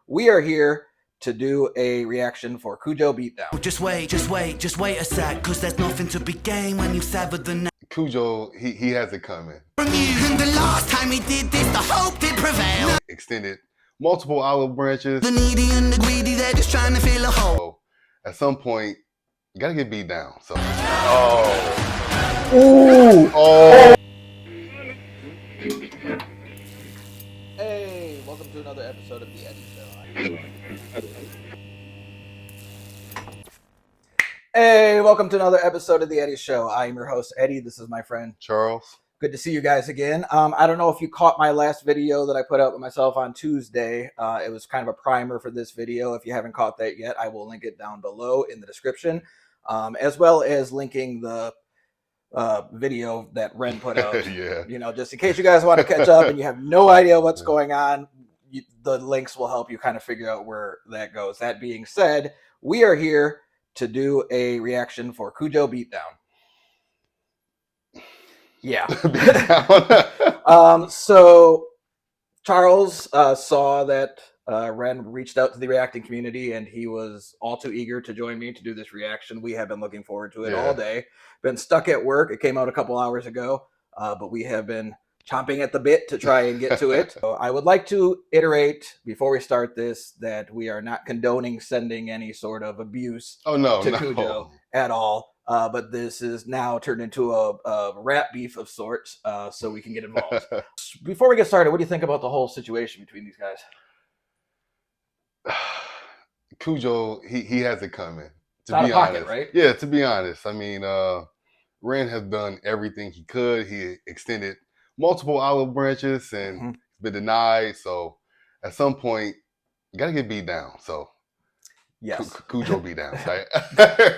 We are here to do a reaction for Kujo Beatdown. Just wait a sec, cause there's nothing to be gained when you sever the net Kujo, he has it coming. from you. And the last time he did this, the hope did prevail. Extended multiple olive branches. The needy and the greedy, they're just trying to fill a hole. So at some point, you gotta get beat down. So Hey, welcome to another episode of The Eddie Show. Hey, welcome to another episode of The Eddie Show. I am your host, Eddie. This is my friend Charles. Good to see you guys again. I don't know if you caught my last video that I put out with myself on Tuesday. It was kind of a primer for this video. If you haven't caught that yet, I will link it down below in the description, as well as linking the video that Ren put out. Yeah. You know, just in case you guys want to catch up and you have no idea what's going on, the links will help you kind of figure out where that goes. That being said, we are here to do a reaction for Kujo Beatdown. Yeah. So Charles saw that Ren reached out to the reacting community, and he was all too eager to join me to do this reaction. We have been looking forward to it all day. Been stuck at work. It came out a couple hours ago, but we have been chomping at the bit to try and get to it. So I would like to iterate before we start this that we are not condoning sending any sort of abuse to Kujo at all. But this is now turned into a rap beef of sorts, so we can get involved. Before we get started, what do you think about the whole situation between these guys? Kujo, he has it coming. To Out be of pocket, honest, right? Yeah. To be honest, I mean, Ren has done everything he could. He extended multiple olive branches and been denied. So at some point, you gotta get beat down. So. Yes. Kujo beat down, right?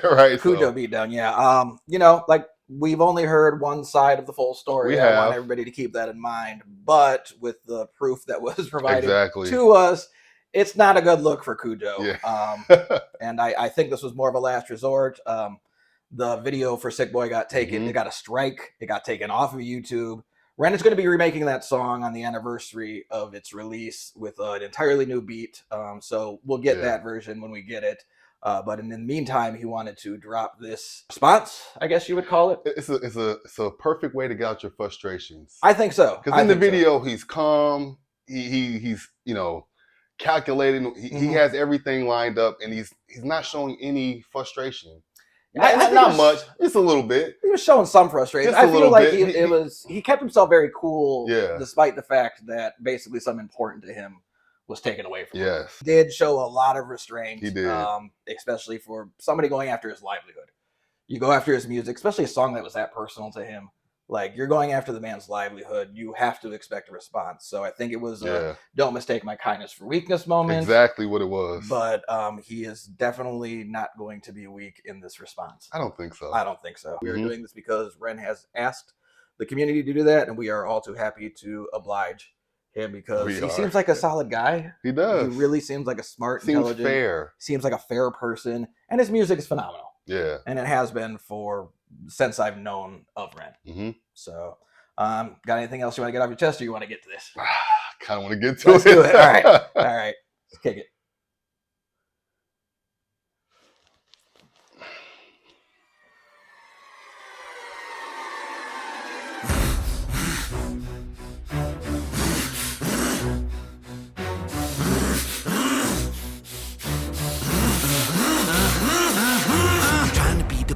Right. Kujo beat down, yeah. You know, like, we've only heard one side of the full story. I want everybody to keep that in mind. But with the proof that was provided to us, it's not a good look for Kujo. Yeah. And I think this was more of a last resort. The video for Sick Boy got taken. It got a strike. It got taken off of YouTube. Ren is going to be remaking that song on the anniversary of its release with an entirely new beat. So we'll get that version when we get it. But in the meantime, he wanted to drop this response, I guess you would call it. It's a perfect way to get out your frustrations. I think so. Because in the video, he's calm. He's calculating. He has everything lined up, and he's not showing any frustration. Not much. Just a little bit. He was showing some frustration. I feel like he kept himself very cool, despite the fact that basically something important to him was taken away from him. He did show a lot of restraint. He did. Especially for somebody going after his livelihood. You go after his music, especially a song that was that personal to him. Like, you're going after the man's livelihood. You have to expect a response. So I think it was a don't mistake my kindness for weakness moment. Exactly what it was. But he is definitely not going to be weak in this response. I don't think so. I don't think so. We are doing this because Ren has asked the community to do that, and we are all too happy to oblige him because he seems like a solid guy. He does. He really seems like a smart, intelligent, fair. Seems like a fair person, and his music is phenomenal. Yeah. And it has been since I've known of Ren. So, got anything else you want to get off your chest, or you want to get to this? Kind of want to get to it. Let's do it. All right. All right. Let's kick it.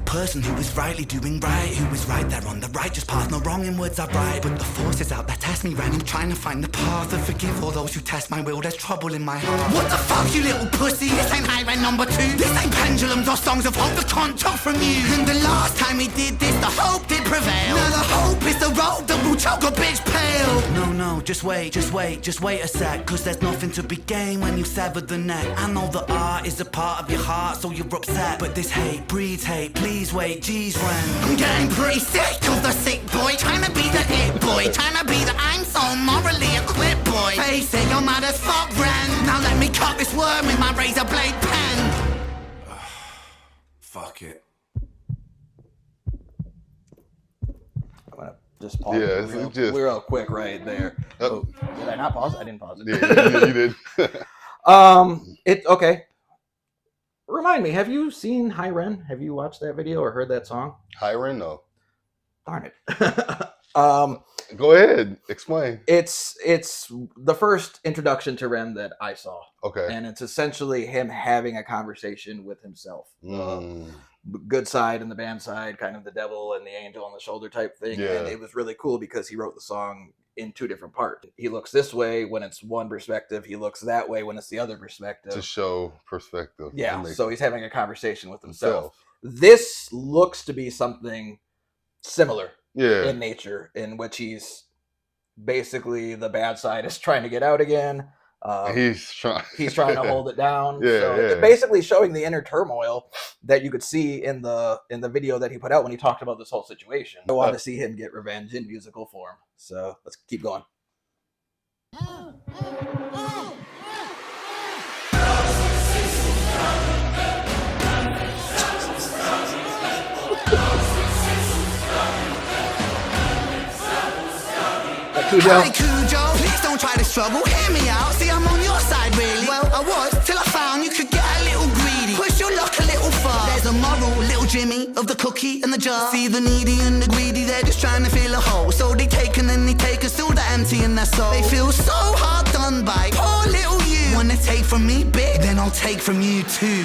Person who is rightly doing right, who is right there on the righteous path, no wrong in words I write. But the forces out there test me, Ren, I'm trying to find the path and forgive all those who test my will. There's trouble in my heart. What the fuck, you little pussy? This ain't High Ren number 2. This ain't pendulums or songs of hope that can't talk from you. And the last time we did this, the hope did prevail. Now the hope is the road that will choke a bitch pale. No, just wait a sec, cause there's nothing to be gained when you sever the net. I know that art is a part of your heart, so you're upset, but this hate breeds hate. Please wait, geez, Ren. I'm getting pretty sick of the sick boy, trying to be the it boy, trying to be the I'm so morally equipped boy. Face it, you're mad as fuck, Ren. Now let me cut this worm with my razor blade pen. Fuck it. I'm gonna just pause it real quick right there. Oh, did I not pause it? I didn't pause it. Yeah, you did. It okay. Remind me, have you seen Hi Ren? Have you watched that video or heard that song? Hi, Ren, no. Darn it. um, Go ahead, explain. it's the first introduction to Ren that I saw. Okay. And it's essentially him having a conversation with himself. Mm. Good side and the bad side, kind of the devil and the angel on the shoulder type thing. Yeah. And it was really cool because he wrote the song in two different parts. He looks this way when it's one perspective. He looks that way when it's the other perspective. To show perspective. Yeah, so he's having a conversation with himself. himself. This looks to be something similar Yeah. in nature, in which he's basically the bad side is trying to get out again. He's trying to hold it down. Yeah, so yeah. basically showing the inner turmoil that you could see in the video that he put out when he talked about this whole situation. I want to see him get revenge in musical form. So let's keep going. Ren-Kujo. Ren-Kujo, please don't try to struggle, hear me out. See, I'm on your side, really. Well, I was, till I found you could get a little greedy. Push your luck a little far. There's a moral, little Jimmy, of the cookie and the jar. See the needy and the greedy, they're just trying to fill a hole. So they take and then they take, and still they're empty in their soul. They feel so hard done by, poor little you. Wanna take from me, big? Then I'll take from you, too.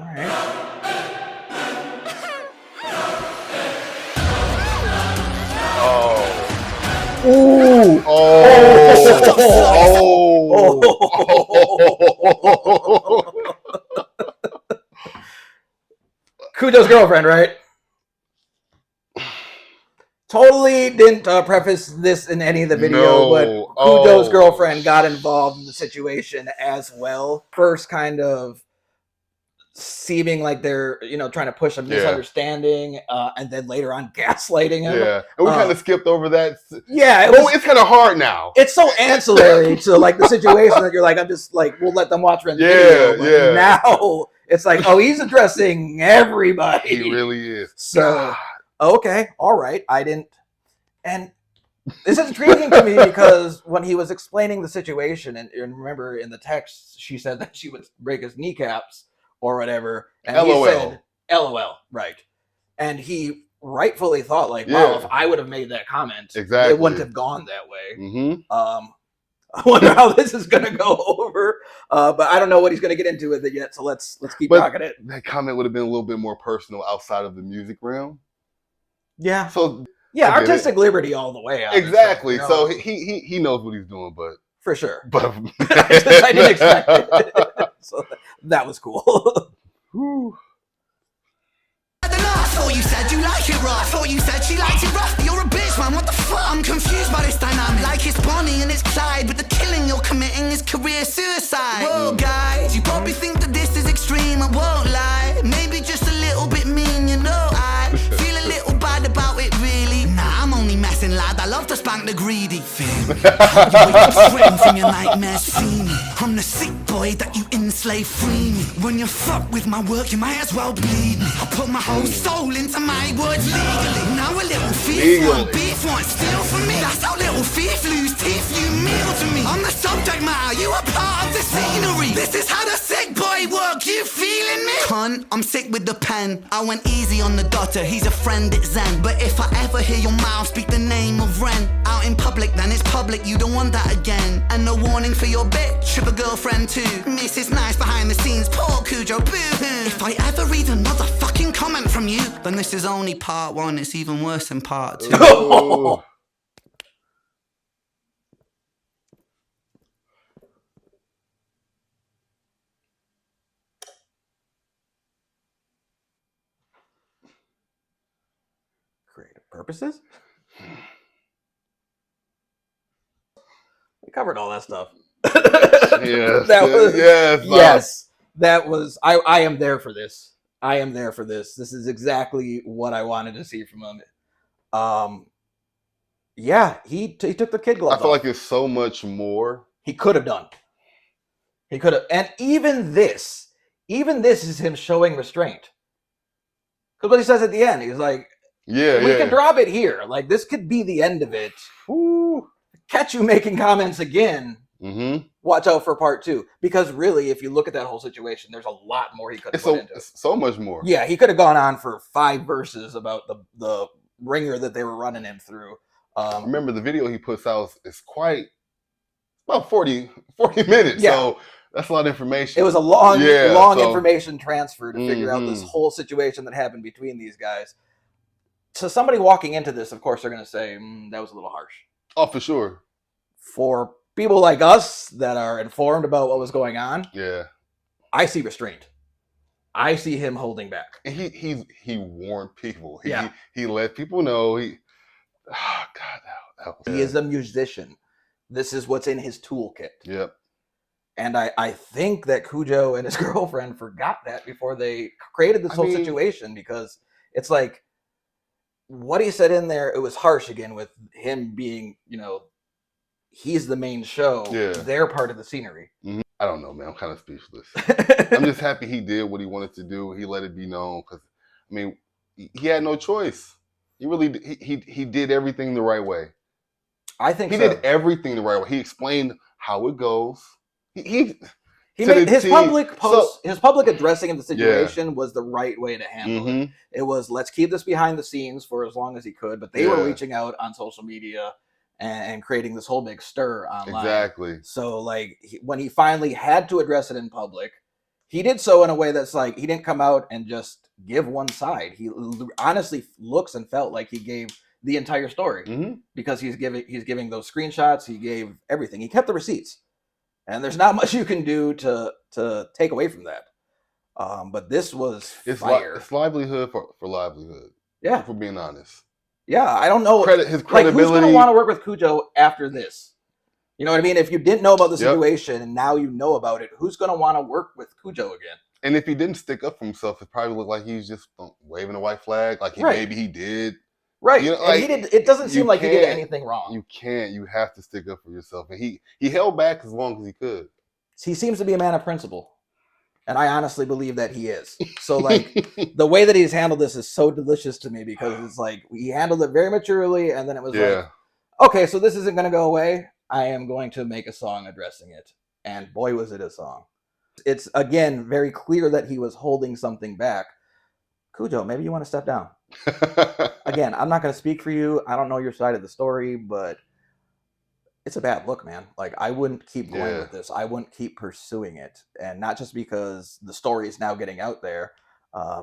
Alright. Ooh. Kujo's girlfriend, right? Totally didn't preface this in any of the video, but Kujo's girlfriend got involved in the situation as well. First, kind of seeming like they're trying to push a misunderstanding, and then later on gaslighting him. Yeah, and we kind of skipped over that. Yeah, it's kind of hard now. It's so ancillary to like the situation that you're like, I'm just like, we'll let them watch Ren's video. But now it's like, oh, he's addressing everybody. He really is. So okay, all right. I didn't, and this is intriguing to me because when he was explaining the situation, and remember in the text, she said that she would break his kneecaps or whatever, and LOL. he said LOL, right? And he rightfully thought like, wow, if I would have made that comment, exactly, it wouldn't have gone that way. Mm-hmm. I wonder how this is going to go over, but I don't know what he's going to get into with it yet. So let's keep talking it. That comment would have been a little bit more personal outside of the music realm. Yeah. So yeah, artistic liberty all the way. Exactly. So he knows what he's doing, but for sure. But I didn't expect it. So that was cool. I thought you said you like it rough. I thought you said she liked it rough. You're a bitch, man. What the fuck? I'm confused by this dynamic. Like it's Bonnie and it's Clyde, but the killing you're committing is career suicide. Whoa, guys, you probably think that this is extreme. I won't lie. Maybe just a little bit mean, you know. I feel a little bad about it, really. Nah, I'm only messing, lad. I love to spank the greedy. Fear me. How you wake up sweating from your nightmares, see me. I'm the sick boy that you enslave, free me. When you fuck with my work, you might as well bleed me. I put my whole soul into my words legally. Now a little thief want beef, want steal from me. That's how little thief lose teeth, you meal to me. I'm the subject matter, you are part of the scenery. This is how the sick boy work, you feeling me? Cunt, I'm sick with the pen. I went easy on the daughter, he's a friend, it's Zen. But if I ever hear your mouth speak the name of Ren out in public, then it's public, you don't want that again. And no warning for your bitch, of a girlfriend too. Mrs. Nice behind the scenes, poor Kujo, boo-hoo. If I ever read another fucking comment from you, then this is only part one, it's even worse than part two. Creative purposes? We covered all that stuff. Yes. That was I am there for this. I am there for this. This is exactly what I wanted to see from him. He took the kid glove off. I feel like it's so much more he could have done. He could have, and even this is him showing restraint. Because what he says at the end, he's like, we can drop it here. Like, this could be the end of it. Ooh. Catch you making comments again. Mm-hmm. Watch out for part 2. Because really, if you look at that whole situation, there's a lot more he could have put into it. It's so much more. Yeah, he could have gone on for 5 verses about the ringer that they were running him through. Remember, the video he puts out is quite about 40 minutes. Yeah. So that's a lot of information. It was a long so, information transfer to figure out this Mhm. whole situation that happened between these guys. To somebody walking into this, of course, they're going to say, that was a little harsh. Oh, for sure. For people like us that are informed about what was going on, Yeah. I see restraint. I see him holding back. And he warned people. Yeah. He let people know. He is a musician. This is what's in his toolkit. Yep. And I think that Kujo and his girlfriend forgot that before they created this whole situation, because it's like what he said in there, it was harsh again with him being, he's the main show. Yeah. They're part of the scenery. Mm-hmm. I don't know, man. I'm kind of speechless. I'm just happy he did what he wanted to do. He let it be known because, he had no choice. He really he did everything the right way. I think he did everything the right way. He explained how it goes. He made his public post, his public addressing of the situation was the right way to handle it. It was, let's keep this behind the scenes for as long as he could, but they were reaching out on social media and creating this whole big stir online. Exactly. So when he finally had to address it in public, he did so in a way that's like, he didn't come out and just give one side. He honestly looks and felt like he gave the entire story because he's giving those screenshots. He gave everything. He kept the receipts. And there's not much you can do to take away from that. But this was fire. It's livelihood for livelihood. Yeah. If we're being honest. Yeah, I don't know. His credibility. Who's going to want to work with Kujo after this? You know what I mean? If you didn't know about the situation and now you know about it, who's going to want to work with Kujo again? And if he didn't stick up for himself, it probably looked like he's just waving a white flag. Like maybe he did. Right. And he did. It doesn't seem like he did anything wrong. You can't. You have to stick up for yourself. And he held back as long as he could. He seems to be a man of principle. And I honestly believe that he is. So the way that he's handled this is so delicious to me, because it's like he handled it very maturely, and then it was like, okay, so this isn't going to go away. I am going to make a song addressing it. And boy, was it a song. It's, again, very clear that he was holding something back. Kujo, maybe you want to step down. Again, I'm not going to speak for you. I don't know your side of the story, but it's a bad look, man. Like, I wouldn't keep going with this. I wouldn't keep pursuing it. And not just because the story is now getting out there.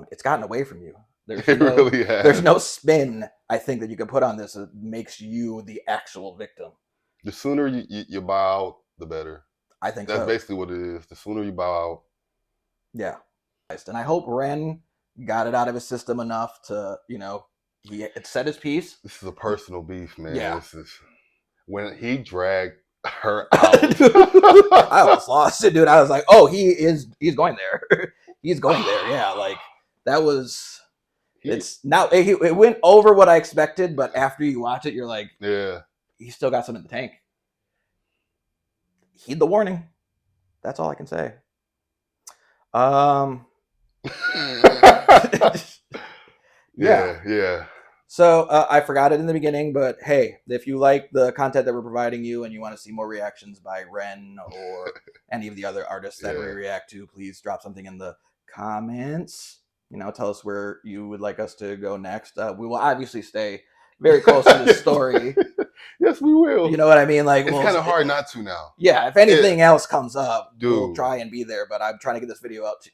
It's gotten away from you. There's no spin, I think, that you can put on this that makes you the actual victim. The sooner you bow out, the better. I think that's basically what it is. The sooner you bow out. Yeah. And I hope Ren got it out of his system enough to, he said his piece. This is a personal beef, man. Yeah. This is when he dragged her out. I was lost it, dude. I was like, oh, he's going there. He's going there. Yeah. Like, that was, it went over what I expected, but after you watch it, you're like, yeah, he's still got some in the tank. Heed the warning. That's all I can say. Yeah. So I forgot it in the beginning, but hey, if you like the content that we're providing you and you want to see more reactions by Ren or any of the other artists that we react to, please drop something in the comments. Tell us where you would like us to go next. We will obviously stay very close to the story. Yes, we will. You know what I mean? Like, it's kind of hard not to now. Yeah, if anything else comes up, we'll try and be there. But I'm trying to get this video out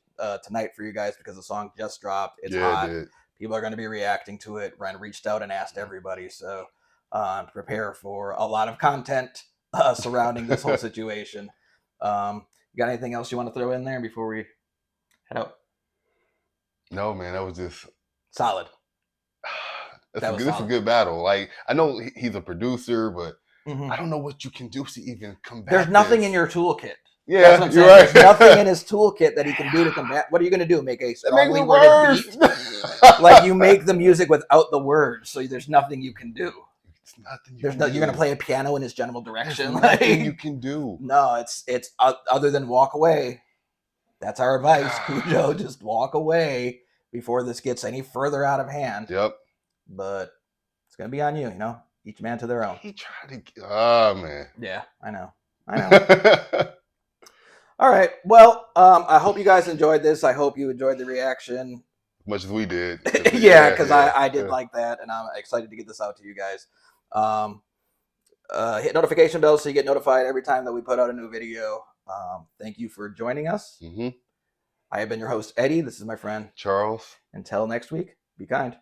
tonight for you guys because the song just dropped. It's hot. People are going to be reacting to it. Ren reached out and asked everybody. So prepare for a lot of content surrounding this whole situation. You got anything else you want to throw in there before we head out? No, man. That was just solid. This is a good battle. Like, I know he's a producer, but I don't know what you can do to even combat. There's nothing in your toolkit. Yeah, that's what I'm saying. right. There's nothing in his toolkit that he can do to combat. What are you going to do? Make a strongly worded beat? Like, you make the music without the words, so there's nothing you can do. It's nothing. You're going to play a piano in his general direction. There's nothing you can do. No, it's other than walk away. That's our advice, Kujo. Just walk away before this gets any further out of hand. Yep. But it's going to be on you, Each man to their own. He tried to... Oh, man. Yeah, I know. I know. All right. Well, I hope you guys enjoyed this. I hope you enjoyed the reaction. Much as we did. Yeah, because I did like that, and I'm excited to get this out to you guys. Hit notification bell so you get notified every time that we put out a new video. Thank you for joining us. Mm-hmm. I have been your host, Eddie. This is my friend Charles. Until next week, be kind.